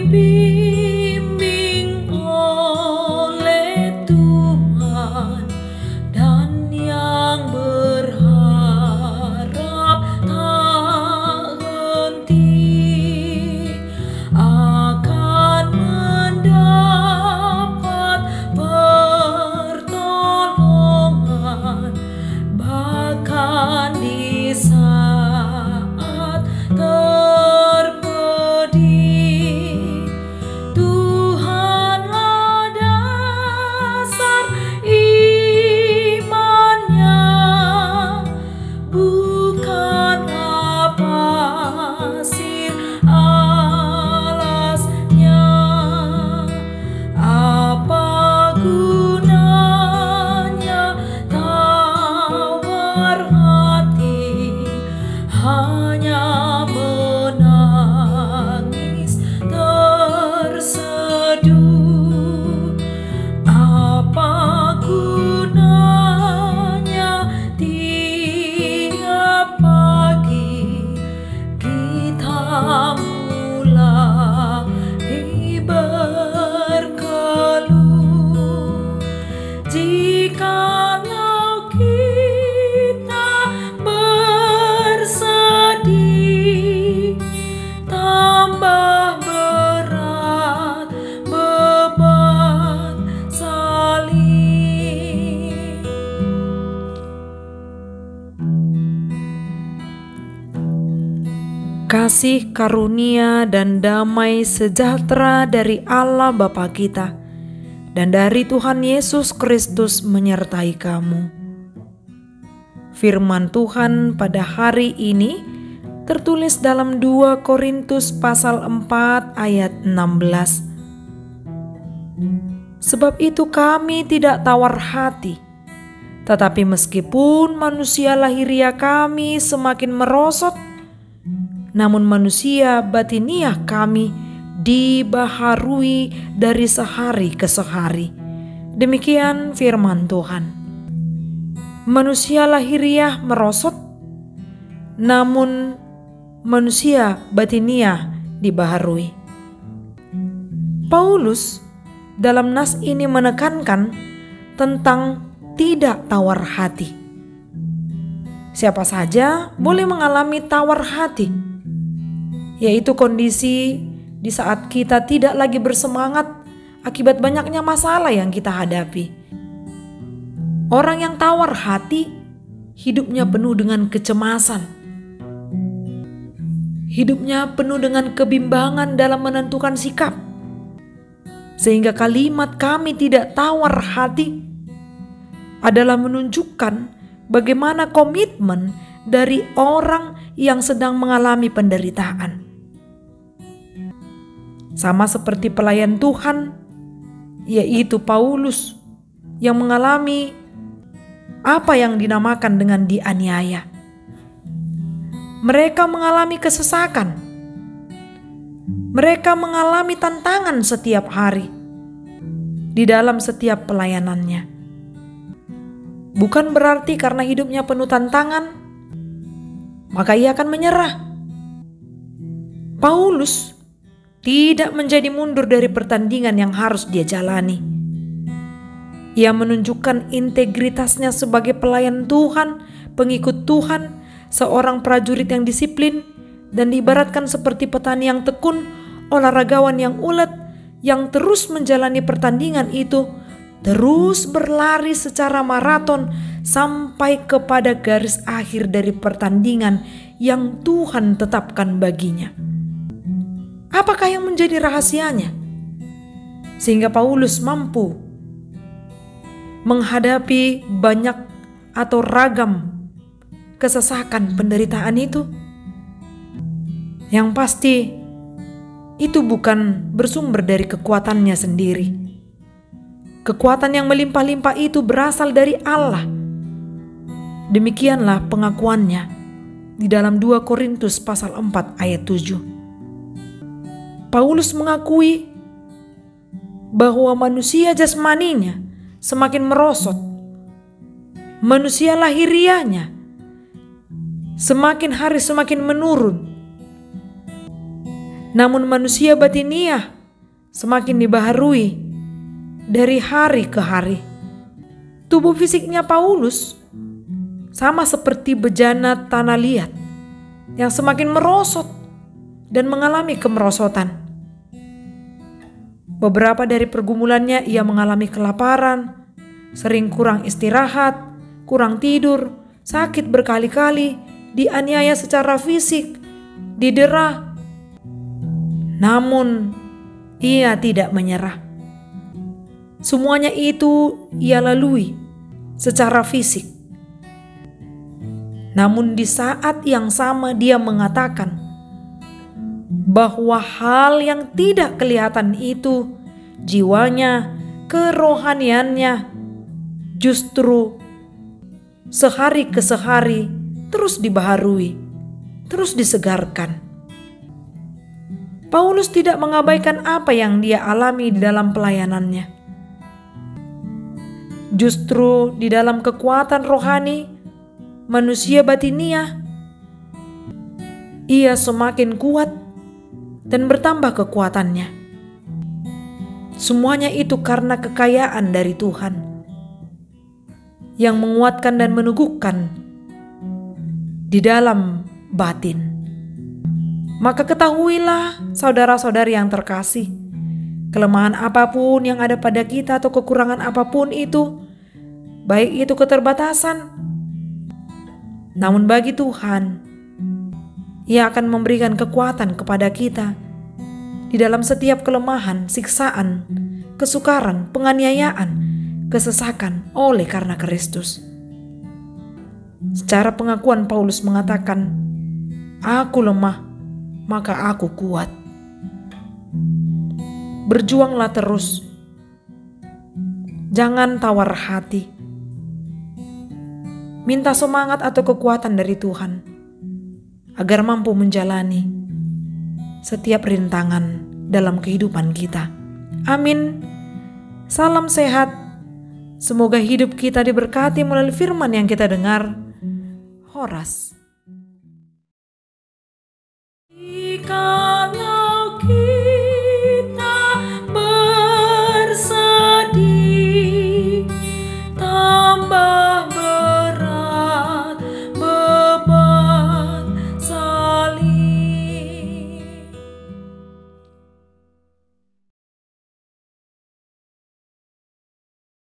dibimbing oleh Tuhan, dan yang berharap tak henti akan mendapat pertolongan, bahkan di saat terpedih. Tuhanlah dasar imannya, bukanlah pasir alasnya. Apa gunanya tawar hati, hanya menangis terseduh. Apa gunanya tiap pagi kita mulai berkeluh, jikalau kita bersedih, tambah berat beban salib. Kasih karunia dan damai sejahtera dari Allah Bapa kita dan dari Tuhan Yesus Kristus menyertai kamu. Firman Tuhan pada hari ini tertulis dalam 2 Korintus pasal 4 ayat 16. Sebab itu kami tidak tawar hati, tetapi meskipun manusia lahiriah kami semakin merosot, namun manusia batiniah kami dibaharui dari sehari ke sehari. Demikian firman Tuhan. Manusia lahiriah merosot, namun manusia batiniah dibaharui. Paulus dalam nas ini menekankan tentang tidak tawar hati. Siapa saja boleh mengalami tawar hati, yaitu kondisi di saat kita tidak lagi bersemangat akibat banyaknya masalah yang kita hadapi. Orang yang tawar hati, hidupnya penuh dengan kecemasan. Hidupnya penuh dengan kebimbangan dalam menentukan sikap. Sehingga kalimat kami tidak tawar hati adalah menunjukkan bagaimana komitmen dari orang yang sedang mengalami penderitaan. Sama seperti pelayan Tuhan, yaitu Paulus, yang mengalami apa yang dinamakan dengan dianiaya. Mereka mengalami kesesakan. Mereka mengalami tantangan setiap hari di dalam setiap pelayanannya. Bukan berarti karena hidupnya penuh tantangan, maka ia akan menyerah. Paulus tidak menjadi mundur dari pertandingan yang harus dia jalani. Ia menunjukkan integritasnya sebagai pelayan Tuhan, pengikut Tuhan, seorang prajurit yang disiplin, dan diibaratkan seperti petani yang tekun, olahragawan yang ulet, yang terus menjalani pertandingan itu, terus berlari secara maraton sampai kepada garis akhir dari pertandingan yang Tuhan tetapkan baginya. Apakah yang menjadi rahasianya sehingga Paulus mampu menghadapi banyak atau ragam kesesakan penderitaan itu? Yang pasti itu bukan bersumber dari kekuatannya sendiri. Kekuatan yang melimpah-limpah itu berasal dari Allah. Demikianlah pengakuannya di dalam 2 Korintus pasal 4 ayat 7. Paulus mengakui bahwa manusia jasmaninya semakin merosot, manusia lahiriahnya semakin hari semakin menurun, namun manusia batiniah semakin dibaharui dari hari ke hari. Tubuh fisiknya Paulus sama seperti bejana tanah liat yang semakin merosot dan mengalami kemerosotan. Beberapa dari pergumulannya ia mengalami kelaparan, sering kurang istirahat, kurang tidur, sakit berkali-kali, dianiaya secara fisik, didera. Namun ia tidak menyerah. Semuanya itu ia lalui secara fisik. Namun di saat yang sama dia mengatakan bahwa hal yang tidak kelihatan itu, jiwanya, kerohaniannya, justru sehari ke sehari terus dibaharui, terus disegarkan. Paulus tidak mengabaikan apa yang dia alami di dalam pelayanannya. Justru di dalam kekuatan rohani, manusia batinia, ia semakin kuat dan bertambah kekuatannya. Semuanya itu karena kekayaan dari Tuhan yang menguatkan dan meneguhkan di dalam batin. Maka ketahuilah saudara-saudari yang terkasih, kelemahan apapun yang ada pada kita atau kekurangan apapun itu, baik itu keterbatasan, namun bagi Tuhan, Ia akan memberikan kekuatan kepada kita di dalam setiap kelemahan, siksaan, kesukaran, penganiayaan, kesesakan oleh karena Kristus. Secara pengakuan Paulus mengatakan, "Aku lemah, maka aku kuat." Berjuanglah terus. Jangan tawar hati. Minta semangat atau kekuatan dari Tuhan agar mampu menjalani setiap rintangan dalam kehidupan kita. Amin. Salam sehat. Semoga hidup kita diberkati melalui firman yang kita dengar. Horas.